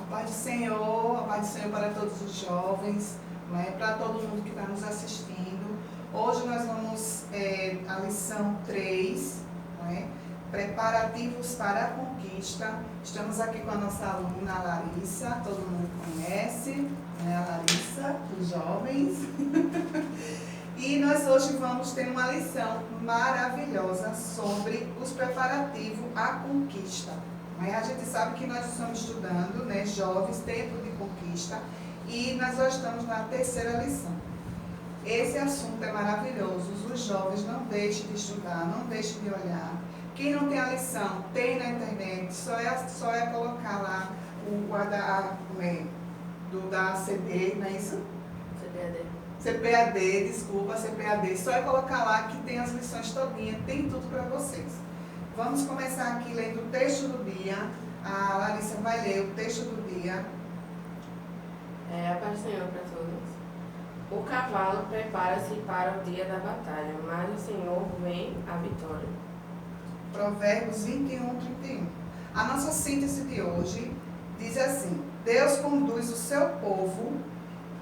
A paz do Senhor para todos os jovens, não é? Para todo mundo que está nos assistindo. Hoje nós vamos à lição 3, não é? Preparativos para a conquista. Estamos aqui com a nossa aluna Larissa, todo mundo conhece, né? A Larissa, dos jovens. E nós hoje vamos ter uma lição maravilhosa sobre os preparativos à conquista. A gente sabe que nós estamos estudando, né, jovens, tempo de conquista, e nós já estamos na terceira lição. Esse assunto é maravilhoso, os jovens não deixem de estudar, não deixem de olhar. Quem não tem a lição, tem na internet, só é colocar lá o da CD, não é isso? CPAD, só é colocar lá que tem as lições todinhas, tem tudo para vocês. Vamos começar aqui lendo o texto do dia. A Larissa vai ler o texto do dia. A paz do Senhor para todos. O cavalo prepara-se para o dia da batalha, mas o Senhor vem a vitória. Provérbios 21, 31. A nossa síntese de hoje diz assim: Deus conduz o seu povo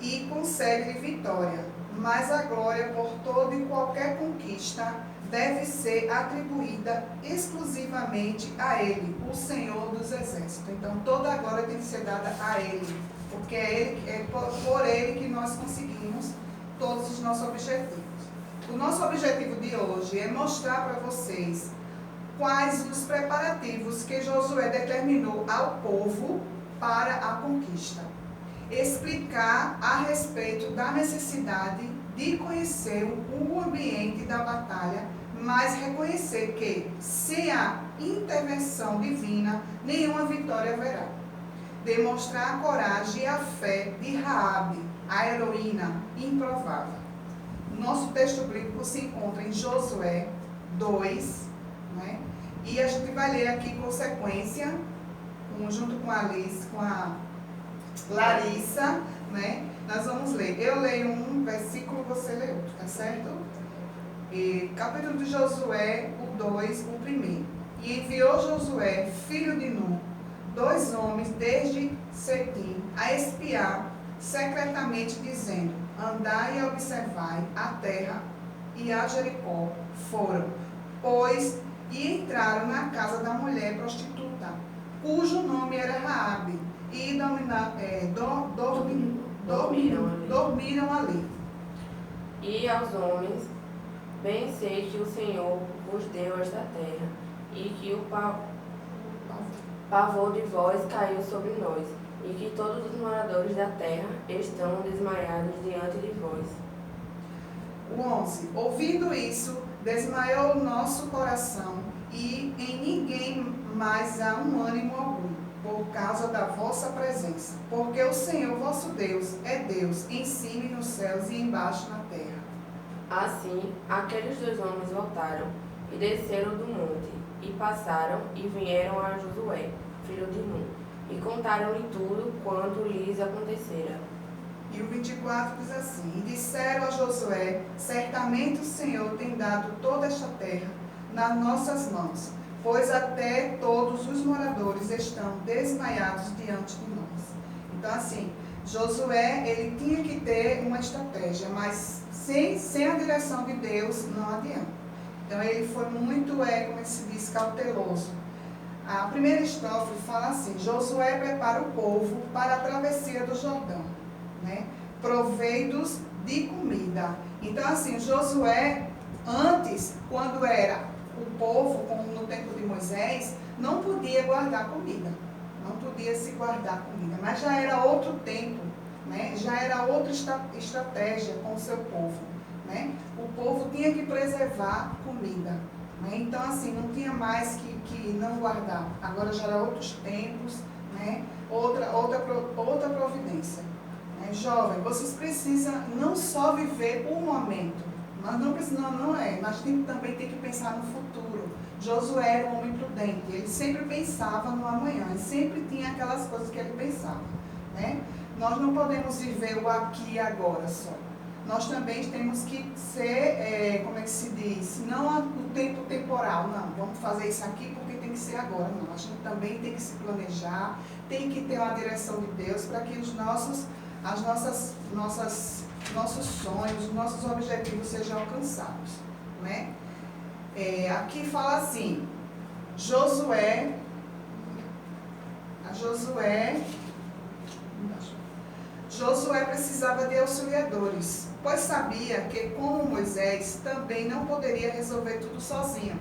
e concede-lhe vitória, mas a glória por toda e qualquer conquista deve ser atribuída exclusivamente a Ele, o Senhor dos Exércitos. Então, toda a glória tem que ser dada a Ele, porque é por Ele que nós conseguimos todos os nossos objetivos. O nosso objetivo de hoje é mostrar para vocês quais os preparativos que Josué determinou ao povo para a conquista. Explicar a respeito da necessidade de conhecer o ambiente da batalha, mas reconhecer que, sem a intervenção divina, nenhuma vitória haverá. Demonstrar a coragem e a fé de Raabe, a heroína improvável. Nosso texto bíblico se encontra em Josué 2, né? E a gente vai ler aqui consequência, junto com a Larissa, né? Nós vamos ler. Eu leio um versículo, você lê outro, tá certo? Capítulo de Josué, o 2, o primeiro. E enviou Josué, filho de Nun, 2 homens desde Setim, a espiar secretamente, dizendo: Andai e observai a terra e a Jericó. Foram, pois, e entraram na casa da mulher prostituta, cujo nome era Raabe, e dormiram ali. E aos homens: Bem sei que o Senhor vos deu esta terra, e que o pavor de vós caiu sobre nós, e que todos os moradores da terra estão desmaiados diante de vós. O 11. Ouvindo isso, desmaiou o nosso coração, e em ninguém mais há um ânimo algum, por causa da vossa presença. Porque o Senhor vosso Deus é Deus, em cima e nos céus e embaixo na terra. Assim, aqueles 2 homens voltaram e desceram do monte, e passaram e vieram a Josué, filho de Nun, e contaram-lhe tudo quanto lhes acontecera. E o 24 diz assim: E disseram a Josué: Certamente o Senhor tem dado toda esta terra nas nossas mãos, pois até todos os moradores estão desmaiados diante de nós. Então, assim, Josué, ele tinha que ter uma estratégia, mas sem a direção de Deus não adianta. Então, ele foi muito, como se diz, cauteloso. A primeira estrofe fala assim: Josué prepara o povo para a travessia do Jordão, né? Proveidos de comida. Então, assim, Josué, antes, quando era o povo, como no tempo de Moisés, não podia guardar comida. Não podia se guardar comida. Mas já era outro tempo, né? Já era outra estratégia com o seu povo, né? O povo tinha que preservar comida, né? Então, assim, não tinha mais que não guardar. Agora já era outros tempos, né? Outra providência. Jovem, vocês precisam não só viver o momento, nós não precisamos, nós também tem que pensar no futuro. Josué era um homem prudente, ele sempre pensava no amanhã, ele sempre tinha aquelas coisas que ele pensava, né? Nós não podemos viver o aqui e agora só. Nós também temos que ser, como é que se diz, não o tempo temporal, não, vamos fazer isso aqui porque tem que ser agora, não. A gente também tem que se planejar, tem que ter uma direção de Deus para que nossos sonhos, os nossos objetivos sejam alcançados, né? Aqui fala assim, Josué precisava de auxiliadores, pois sabia que, como Moisés, também não poderia resolver tudo sozinho.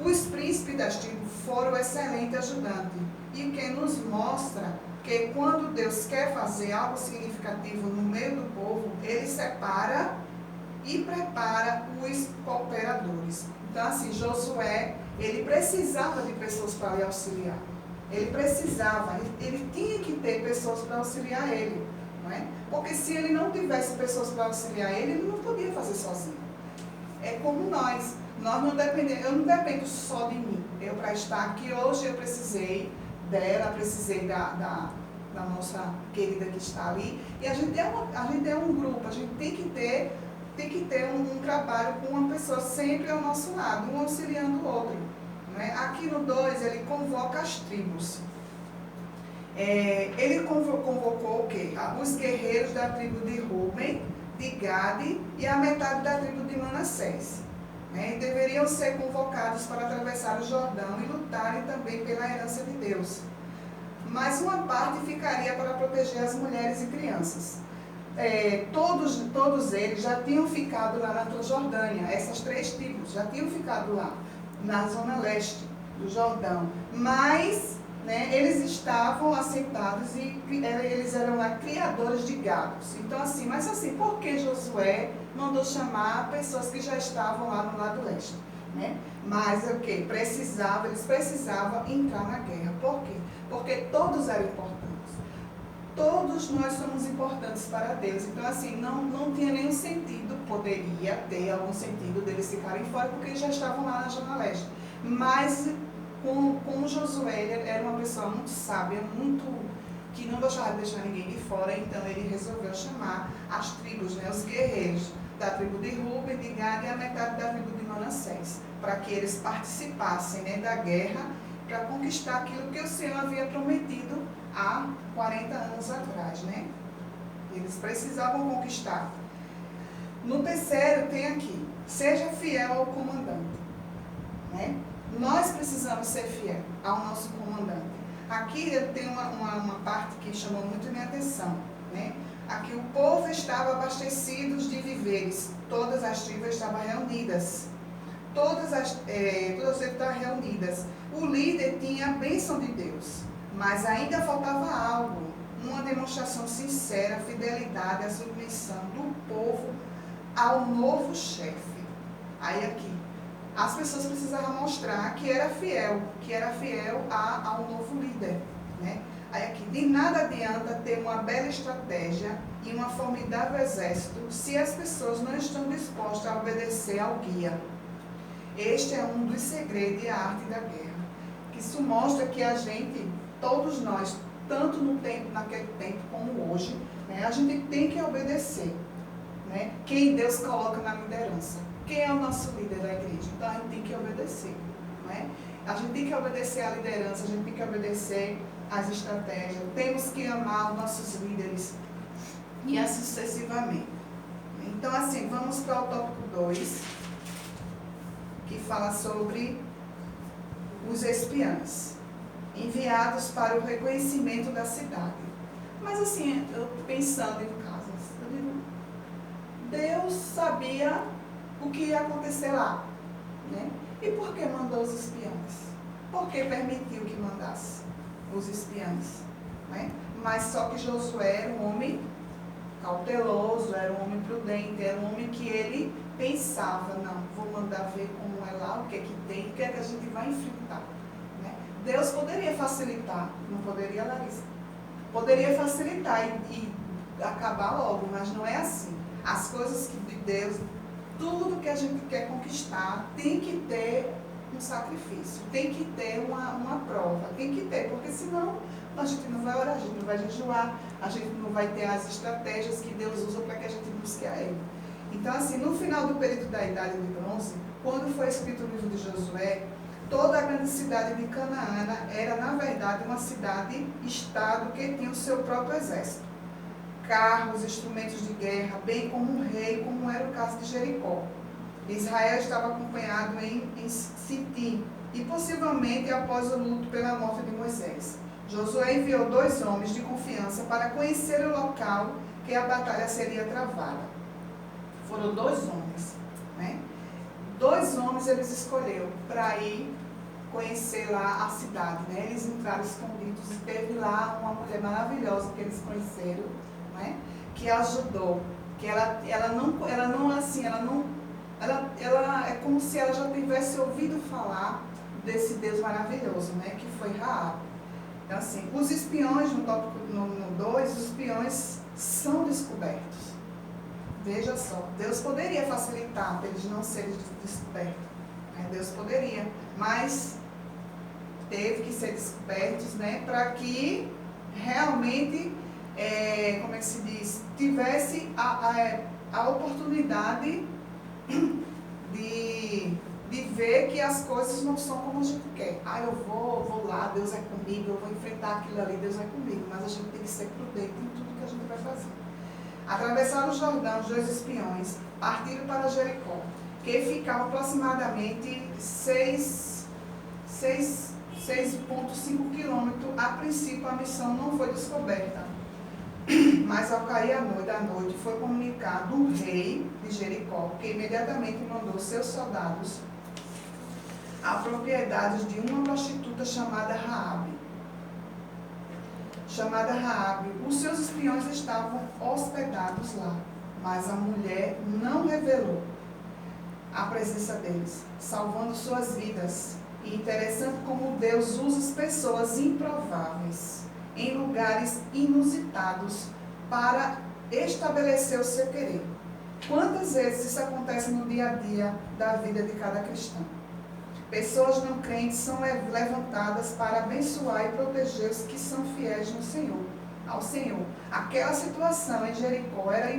Os príncipes das tribos foram excelentes ajudantes, e o que nos mostra que quando Deus quer fazer algo significativo no meio do povo, Ele separa e prepara os cooperadores. Então, assim, Josué, ele precisava de pessoas para lhe auxiliar. Ele tinha que ter pessoas para auxiliar ele, não é? Porque se ele não tivesse pessoas para auxiliar ele, ele não podia fazer sozinho. É como nós não dependemos, eu não dependo só de mim. Eu, para estar aqui hoje, eu precisei dela, precisei da nossa querida que está ali. E a gente é um grupo, a gente tem que ter um trabalho com uma pessoa sempre ao nosso lado, um auxiliando o outro. Aqui no 2, ele convoca as tribos. Ele convocou o quê? Os guerreiros da tribo de Ruben, de Gade e a metade da tribo de Manassés. Deveriam ser convocados para atravessar o Jordão e lutarem também pela herança de Deus. Mas uma parte ficaria para proteger as mulheres e crianças. Todos eles já tinham ficado lá na Transjordânia, essas 3 tribos já tinham ficado lá, na zona leste do Jordão, mas eles estavam assentados e eles eram lá criadores de gados. Então mas por que Josué mandou chamar pessoas que já estavam lá no lado leste? Mas eles precisavam entrar na guerra. Por quê? Porque todos eram importantes. Todos nós somos importantes para Deus. Então, não tinha nenhum sentido, poderia ter algum sentido deles ficarem fora, porque eles já estavam lá na Zona Leste. Mas, como Josué, ele era uma pessoa muito sábia, que não gostava de deixar ninguém de fora, então ele resolveu chamar as tribos, os guerreiros da tribo de Ruben, de Gad e a metade da tribo de Manassés, para que eles participassem da guerra, para conquistar aquilo que o Senhor havia prometido há 40 anos atrás, Eles precisavam conquistar. No 3º tem aqui, seja fiel ao comandante, Nós precisamos ser fiel ao nosso comandante. Aqui tem uma parte que chamou muito minha atenção, Aqui o povo estava abastecido de víveres, todas as tribos estavam reunidas. Todas estavam reunidas. O líder tinha a bênção de Deus, mas ainda faltava algo, uma demonstração sincera, a fidelidade, a submissão do povo ao novo chefe. Aí aqui, as pessoas precisavam mostrar que era fiel ao novo líder, Aí aqui, de nada adianta ter uma bela estratégia e um formidável exército se as pessoas não estão dispostas a obedecer ao guia. Este é um dos segredos e a arte da guerra. Isso mostra que todos nós, tanto naquele tempo como hoje, a gente tem que obedecer, quem Deus coloca na liderança. Quem é o nosso líder da igreja? Então a gente tem que obedecer, A gente tem que obedecer à liderança, a gente tem que obedecer às estratégias, temos que amar os nossos líderes e assim sucessivamente. Então vamos para o tópico 2, que fala sobre os espiãs, enviados para o reconhecimento da cidade. Mas eu pensando em casa, eu digo, Deus sabia o que ia acontecer lá, E por que mandou os espiãs? Por que permitiu que mandasse os espiãs? Mas só que Josué era um homem cauteloso, era um homem prudente, era um homem que ele pensava, não, vou mandar ver como é lá, o que é que tem, o que é que a gente vai enfrentar. Deus poderia facilitar, não poderia, Larissa? Poderia facilitar e acabar logo, mas não é assim. As coisas de Deus, tudo que a gente quer conquistar, tem que ter um sacrifício, tem que ter uma prova, tem que ter, porque senão a gente não vai orar, a gente não vai jejuar, a gente não vai ter as estratégias que Deus usa para que a gente busque a Ele. Então, no final do período da Idade de Bronze, quando foi escrito o livro de Josué, toda a grande cidade de Canaã era, na verdade, uma cidade-estado que tinha o seu próprio exército. Carros, instrumentos de guerra, bem como um rei, como era o caso de Jericó. Israel estava acompanhado em Sitim, e possivelmente após o luto pela morte de Moisés. Josué enviou 2 homens de confiança para conhecer o local que a batalha seria travada. Foram 2 homens, né? 2 homens eles escolheram para ir conhecer lá a cidade, né? Eles entraram escondidos e teve lá uma mulher maravilhosa que eles conheceram, né? Que ajudou, que ela é como se ela já tivesse ouvido falar desse Deus maravilhoso, né? Que foi Raabe. Então, assim, os espiões, no tópico 2, os espiões são descobertos. Veja só, Deus poderia facilitar para eles não serem descobertos, né? Deus poderia, mas teve que ser descobertos, né? Para que realmente, como é que se diz, tivesse a oportunidade de ver que as coisas não são como a gente quer. Eu vou lá, Deus é comigo, eu vou enfrentar aquilo ali, Deus é comigo. Mas a gente tem que ser prudente em tudo que a gente vai fazer. Atravessaram o Jordão, os 2 espiões, partiram para Jericó, que ficava aproximadamente 6,5 quilômetros. A princípio, a missão não foi descoberta. Mas ao cair a noite, foi comunicado o rei de Jericó, que imediatamente mandou seus soldados à propriedade de uma prostituta chamada Raabe. Os seus espiões estavam hospedados lá, mas a mulher não revelou a presença deles, salvando suas vidas. E interessante como Deus usa pessoas improváveis em lugares inusitados para estabelecer o seu querer. Quantas vezes isso acontece no dia a dia da vida de cada cristão? Pessoas não crentes são levantadas para abençoar e proteger os que são fiéis ao Senhor. Aquela situação em Jericó era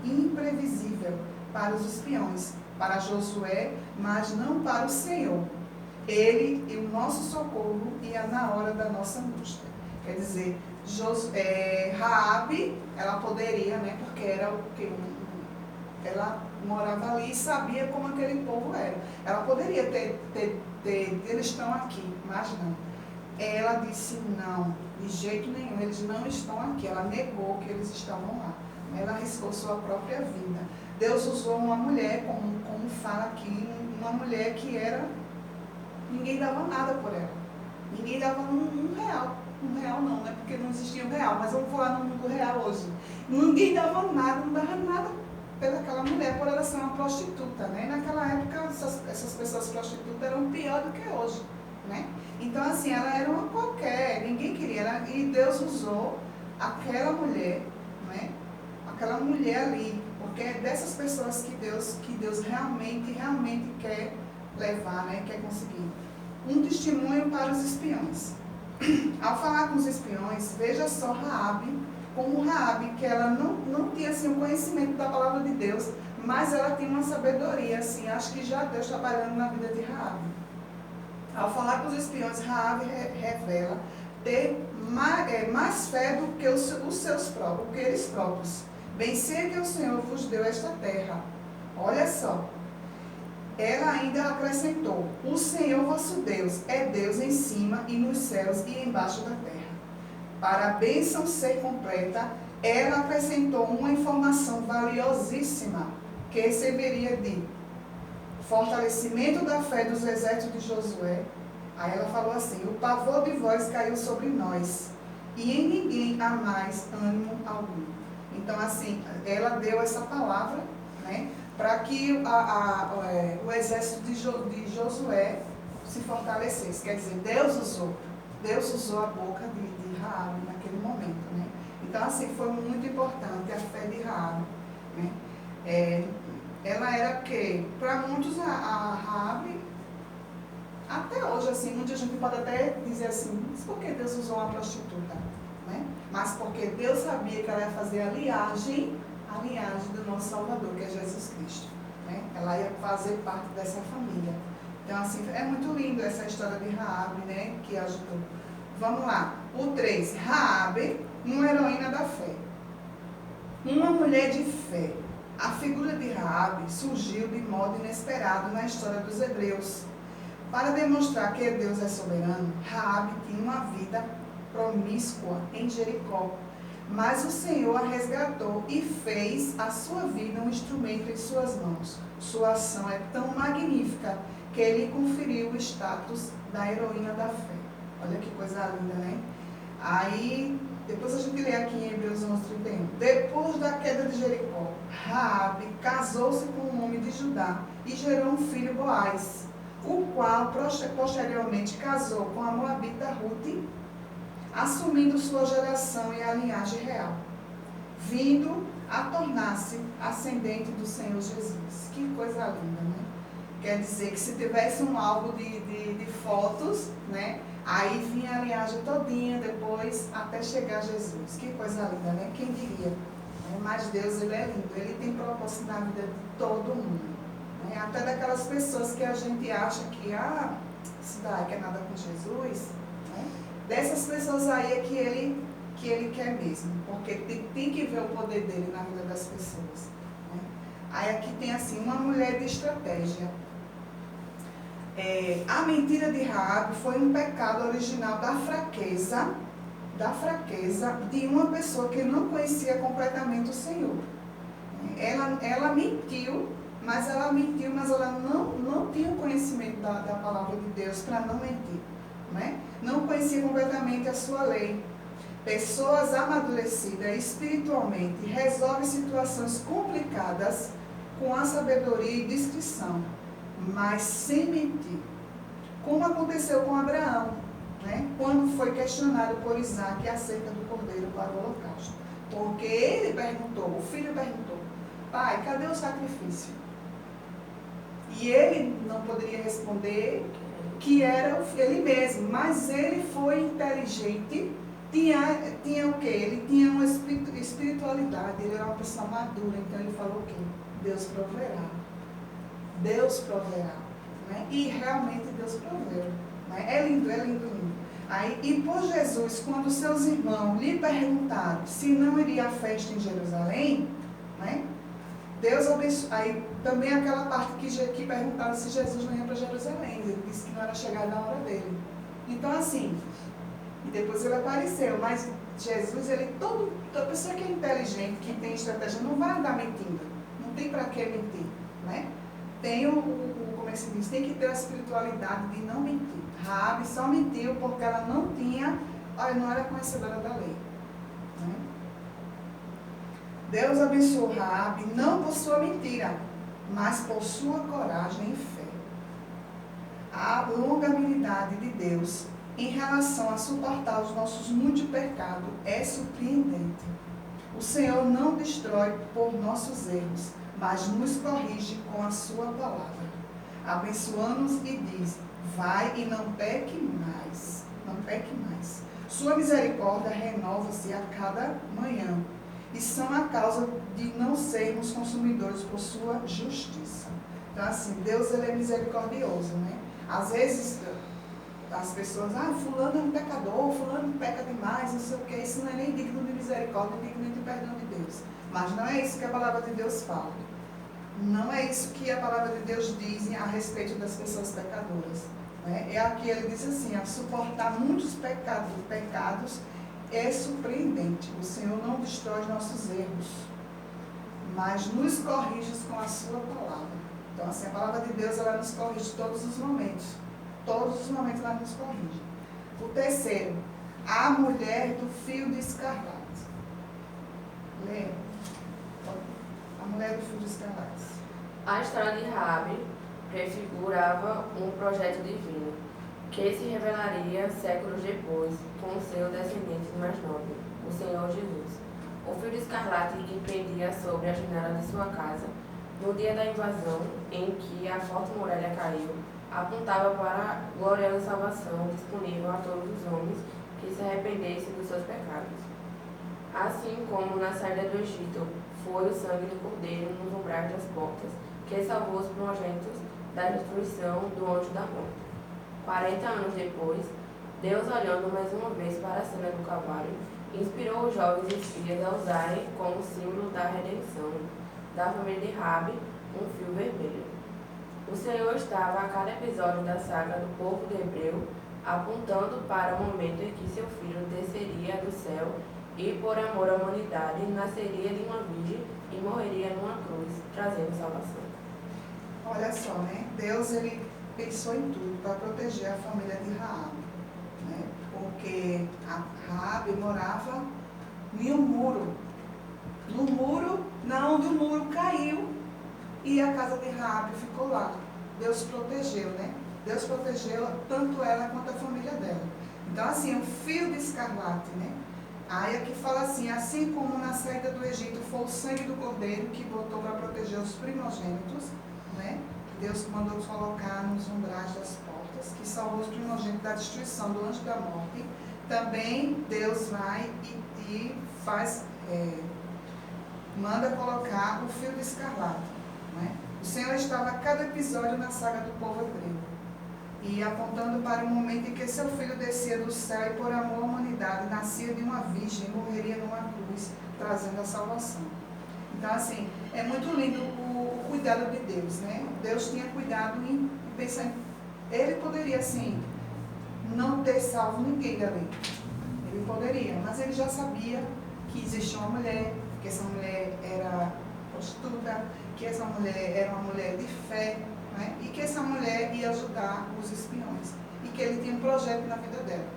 imprevisível para os espiões, para Josué, mas não para o Senhor. Ele e o nosso socorro ia na hora da nossa angústia. Quer dizer, Raabe, ela poderia, né, porque era o que ela morava ali e sabia como aquele povo era. Ela poderia eles estão aqui, mas não. Ela disse não, de jeito nenhum, eles não estão aqui. Ela negou que eles estavam lá. Ela arriscou sua própria vida. Deus usou uma mulher, como fala aqui, uma mulher que ninguém dava nada por ela. Ninguém dava um real. Um real não, né? Porque não existia um real, mas vamos falar no mundo real hoje. Ninguém dava nada, não dava nada pelaquela mulher, por ela ser uma prostituta, né? Naquela época, essas pessoas prostitutas eram pior do que hoje, né? Então, assim, ela era uma qualquer, ninguém queria, e Deus usou aquela mulher, né? Aquela mulher ali, porque é dessas pessoas que Deus realmente quer levar, né? Quer conseguir. Um testemunho para os espiões. Ao falar com os espiões, veja só Raabe, como Raabe, que ela não tinha assim, um conhecimento da palavra de Deus, mas ela tinha uma sabedoria, assim, acho que já Deus trabalhando na vida de Raabe. Ao falar com os espiões, Raabe revela ter mais fé do que eles próprios. Bem sei que o Senhor vos deu esta terra. Olha só. Ela ainda acrescentou: o Senhor vosso Deus é Deus em cima e nos céus e embaixo da terra. Para a bênção ser completa, ela acrescentou uma informação valiosíssima que serviria de fortalecimento da fé dos exércitos de Josué. Aí ela falou assim: o pavor de vós caiu sobre nós, e em ninguém há mais ânimo algum. Então, assim, ela deu essa palavra, né, para que o exército de Josué se fortalecesse. Quer dizer, Deus usou a boca de Raabe naquele momento, né? Então, assim, foi muito importante a fé de Raabe, né? Ela era que, para muitos, a Raabe, até hoje, assim, muita gente pode até dizer assim, mas por que Deus usou uma prostituta? Né? Mas porque Deus sabia que ela ia fazer a linhagem do nosso Salvador, que é Jesus Cristo. Né? Ela ia fazer parte dessa família. Então, assim, é muito lindo essa história de Raabe, né, que ajudou. Vamos lá. O 3. Raabe, uma heroína da fé. Uma mulher de fé. A figura de Raabe surgiu de modo inesperado na história dos hebreus. Para demonstrar que Deus é soberano, Raabe tinha uma vida promíscua em Jericó. Mas o Senhor a resgatou e fez a sua vida um instrumento em suas mãos. Sua ação é tão magnífica que ele conferiu o status da heroína da fé. Olha que coisa linda, né? Aí, depois a gente lê aqui em Hebreus 11:31. Depois da queda de Jericó, Raabe casou-se com um homem de Judá e gerou um filho, Boaz, o qual posteriormente casou com a moabita Rute, assumindo sua geração e a linhagem real, vindo a tornar-se ascendente do Senhor Jesus. Que coisa linda, né? Quer dizer que se tivesse um álbum de fotos, né? Aí vinha a linhagem todinha depois até chegar a Jesus. Que coisa linda, né? Quem diria? Mas Deus, Ele é lindo. Ele tem propósito na vida de todo mundo. Né? Até daquelas pessoas que a gente acha que, isso daí quer nada com Jesus, né? Dessas pessoas aí é que ele quer mesmo, porque tem que ver o poder dele na vida das pessoas. Né? Aí aqui tem assim, uma mulher de estratégia. A mentira de Raabe foi um pecado original da fraqueza de uma pessoa que não conhecia completamente o Senhor. Ela mentiu, mas ela não tinha o conhecimento da palavra de Deus para não mentir. Né? Não conhecia completamente a sua lei. Pessoas amadurecidas espiritualmente resolvem situações complicadas com a sabedoria e discrição, mas sem mentir. Como aconteceu com Abraão, né? Quando foi questionado por Isaac acerca do cordeiro para o holocausto. Porque ele perguntou, o filho perguntou, pai, cadê o sacrifício? E ele não poderia responder que era ele mesmo, mas ele foi inteligente, tinha o quê? Ele tinha uma espiritualidade, ele era uma pessoa madura, então ele falou o quê? Deus proverá. Deus proverá. Né? E realmente Deus proveu. Né? É lindo, é lindo, lindo. Aí, e por Jesus, quando seus irmãos lhe perguntaram se não iria à festa em Jerusalém, né? Deus abençoou. Aí também aquela parte que perguntaram se Jesus não ia para Jerusalém. Ele disse que não era chegada a hora dele. Então, assim, e depois ele apareceu. Mas Jesus, toda pessoa que é inteligente, que tem estratégia, não vai andar mentindo. Não tem para que mentir. Né? Tem como é que se diz? Tem que ter a espiritualidade de não mentir. Raabe só mentiu porque ela não era conhecedora da lei. Né? Deus abençoou Raabe não por sua mentira, mas por sua coragem e fé. A longanimidade de Deus em relação a suportar os nossos muitos pecados é surpreendente. O Senhor não destrói por nossos erros, mas nos corrige com a sua palavra. Abençoa-nos e diz, vai e não peque mais. Não peque mais. Sua misericórdia renova-se a cada manhã. E são a causa de não sermos consumidores por sua justiça. Então, assim, Deus, ele é misericordioso, né? Às vezes, as pessoas, fulano é um pecador, fulano peca demais, não sei o quê. Isso não é nem digno de misericórdia, nem digno de perdão de Deus. Mas não é isso que a palavra de Deus fala. Não é isso que a palavra de Deus diz a respeito das pessoas pecadoras. Né? É aqui, ele diz assim, a suportar muitos pecados é surpreendente. O Senhor não destrói nossos erros, mas nos corrige com a sua palavra. Então, assim, a palavra de Deus, ela nos corrige todos os momentos. Todos os momentos ela nos corrige. O terceiro, a mulher do fio de escarlate. Lê. A mulher do fio de escarlate. A história de Raabe prefigurava um projeto divino, que se revelaria séculos depois com o seu descendente mais nobre, o Senhor Jesus. O fio de escarlate que pendia sobre a janela de sua casa, no dia da invasão em que a forte muralha caiu, apontava para a gloriosa salvação disponível a todos os homens que se arrependessem dos seus pecados. Assim como na saída do Egito foi o sangue do cordeiro nos umbrais das portas, que salvou os primogênitos da destruição do anjo da morte. 40 anos depois, Deus, olhando mais uma vez para a cena do cavalo, inspirou os jovens espias a usarem como símbolo da redenção da família de Rabi um fio vermelho. O Senhor estava a cada episódio da saga do povo de Hebreu, apontando para o momento em que seu filho desceria do céu e, por amor à humanidade, nasceria de uma virgem e morreria numa cruz, trazendo salvação. Olha só, né? Deus, ele pensou em tudo para proteger a família de Raabe, né? Porque a Raabe morava em um muro. No muro, onde o muro caiu, e a casa de Raabe ficou lá. Deus protegeu, né? Deus protegeu tanto ela quanto a família dela. Então, assim, o fio de escarlate, né? Aí aqui fala assim como na saída do Egito foi o sangue do cordeiro que botou para proteger os primogênitos, né? Deus mandou colocar nos umbrais das portas, que salvou os primogênitos da destruição do anjo da morte. Também Deus vai e faz, manda colocar o fio de escarlate, né? O Senhor estava a cada episódio na saga do povo hebreu, e apontando para o momento em que seu filho descia do céu e, por amor à humanidade, nascia de uma virgem e morreria numa cruz, trazendo a salvação. Então, assim, é muito lindo o cuidado de Deus, né? Deus tinha cuidado em pensar em... Ele poderia, assim, não ter salvo ninguém dali. Ele poderia, mas ele já sabia que existia uma mulher, que essa mulher era prostituta, que essa mulher era uma mulher de fé, né? E que essa mulher ia ajudar os espiões. E que ele tinha um projeto na vida dela,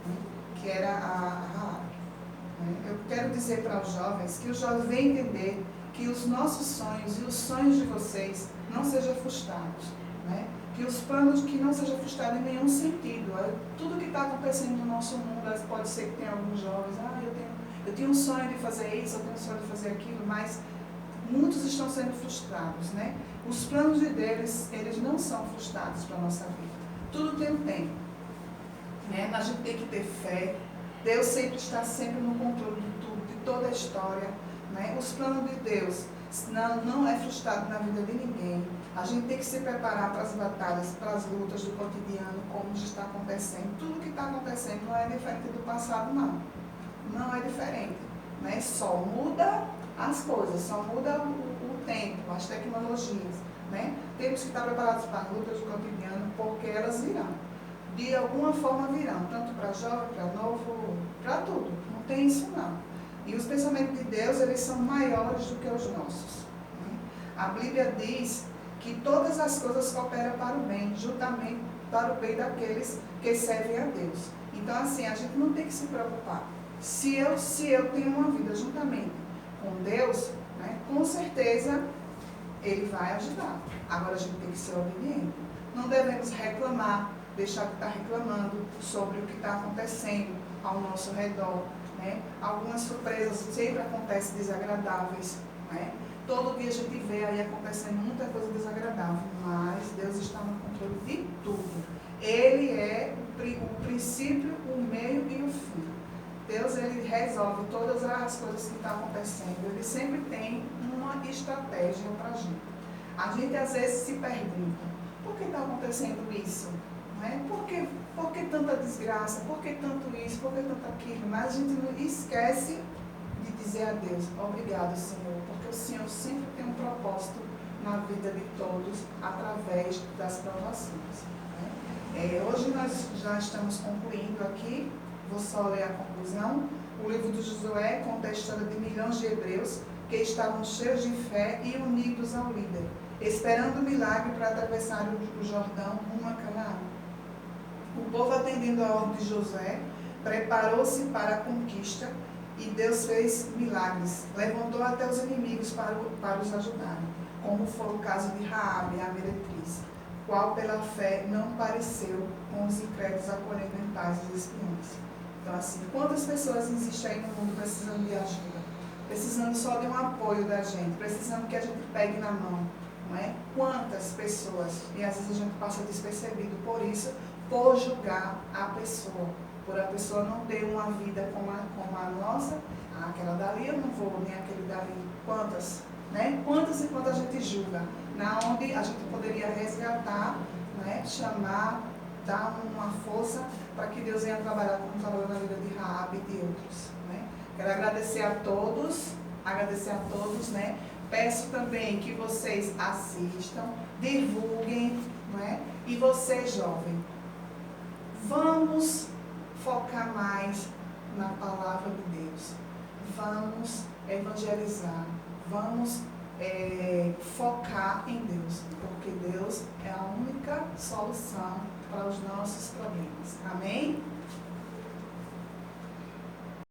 né? Que era a Raabe. Eu quero dizer para os jovens que os jovens vêm entender que os nossos sonhos e os sonhos de vocês não sejam frustrados, né? Que os planos que não sejam frustrados em nenhum sentido. Tudo que está acontecendo no nosso mundo, pode ser que tenha alguns jovens, eu tenho um sonho de fazer isso, eu tenho um sonho de fazer aquilo, mas muitos estão sendo frustrados, né? Os planos de Deus, eles não são frustrados para a nossa vida. Tudo tem um tempo, né? A gente tem que ter fé. Deus sempre está sempre no controle de tudo, de toda a história, né? Os planos de Deus não é frustrado na vida de ninguém. A gente tem que se preparar para as batalhas, para as lutas do cotidiano, como está acontecendo. Tudo que está acontecendo não é diferente do passado, não. Não é diferente, né? Só muda as coisas, só muda o tempo, as tecnologias, né? Temos que estar preparados para as lutas do cotidiano, porque elas virão. De alguma forma virão, tanto para jovem, para novo, para tudo. Não tem isso não. E os pensamentos de Deus, eles são maiores do que os nossos, né? A Bíblia diz que todas as coisas cooperam para o bem, juntamente para o bem daqueles que servem a Deus. Então, assim, a gente não tem que se preocupar. Se eu tenho uma vida juntamente com Deus, né, com certeza Ele vai ajudar. Agora a gente tem que ser obediente. Não devemos reclamar, deixar de estar reclamando sobre o que está acontecendo ao nosso redor, né? Algumas surpresas sempre acontecem desagradáveis, né? Todo dia a gente vê aí acontecendo muita coisa desagradável, mas Deus está no controle de tudo. Ele é o princípio, o meio e o fim. Deus, ele resolve todas as coisas que estão acontecendo. Ele sempre tem uma estratégia para a gente. A gente às vezes se pergunta, por que está acontecendo isso? Né? Por que tanta desgraça? Por que tanto isso? Por que tanto aquilo? Mas a gente não esquece de dizer a Deus, obrigado, Senhor, porque o Senhor sempre tem um propósito na vida de todos através das provações. Né? Hoje nós já estamos concluindo aqui. Vou só ler a conclusão. O livro de Josué conta a história de milhões de hebreus que estavam cheios de fé e unidos ao líder, esperando o milagre para atravessar o Jordão rumo a Canaã. O povo, atendendo a ordem de Josué, preparou-se para a conquista e Deus fez milagres. Levantou até os inimigos para os ajudarem, como foi o caso de Raabe, a meretriz, qual pela fé não pareceu com os incrédulos acolhendo em paz os espiões. Então, assim, quantas pessoas existem aí no mundo precisando de ajuda? Precisando só de um apoio da gente, precisando que a gente pegue na mão, não é? Quantas pessoas? E às vezes a gente passa despercebido por isso, por julgar a pessoa, por a pessoa não ter uma vida como a nossa. Aquela dali eu não vou, nem aquele dali. Quantas né? Quantas e quantas a gente julga, na onde a gente poderia resgatar, né? Chamar, dar uma força para que Deus venha trabalhar como trabalhou na vida de Raabe e de outros, né? Quero agradecer a todos, né? Peço também que vocês assistam, divulguem, não é? E você, jovem, vamos focar mais na palavra de Deus. Vamos evangelizar. Vamos focar em Deus, porque Deus é a única solução para os nossos problemas. Amém?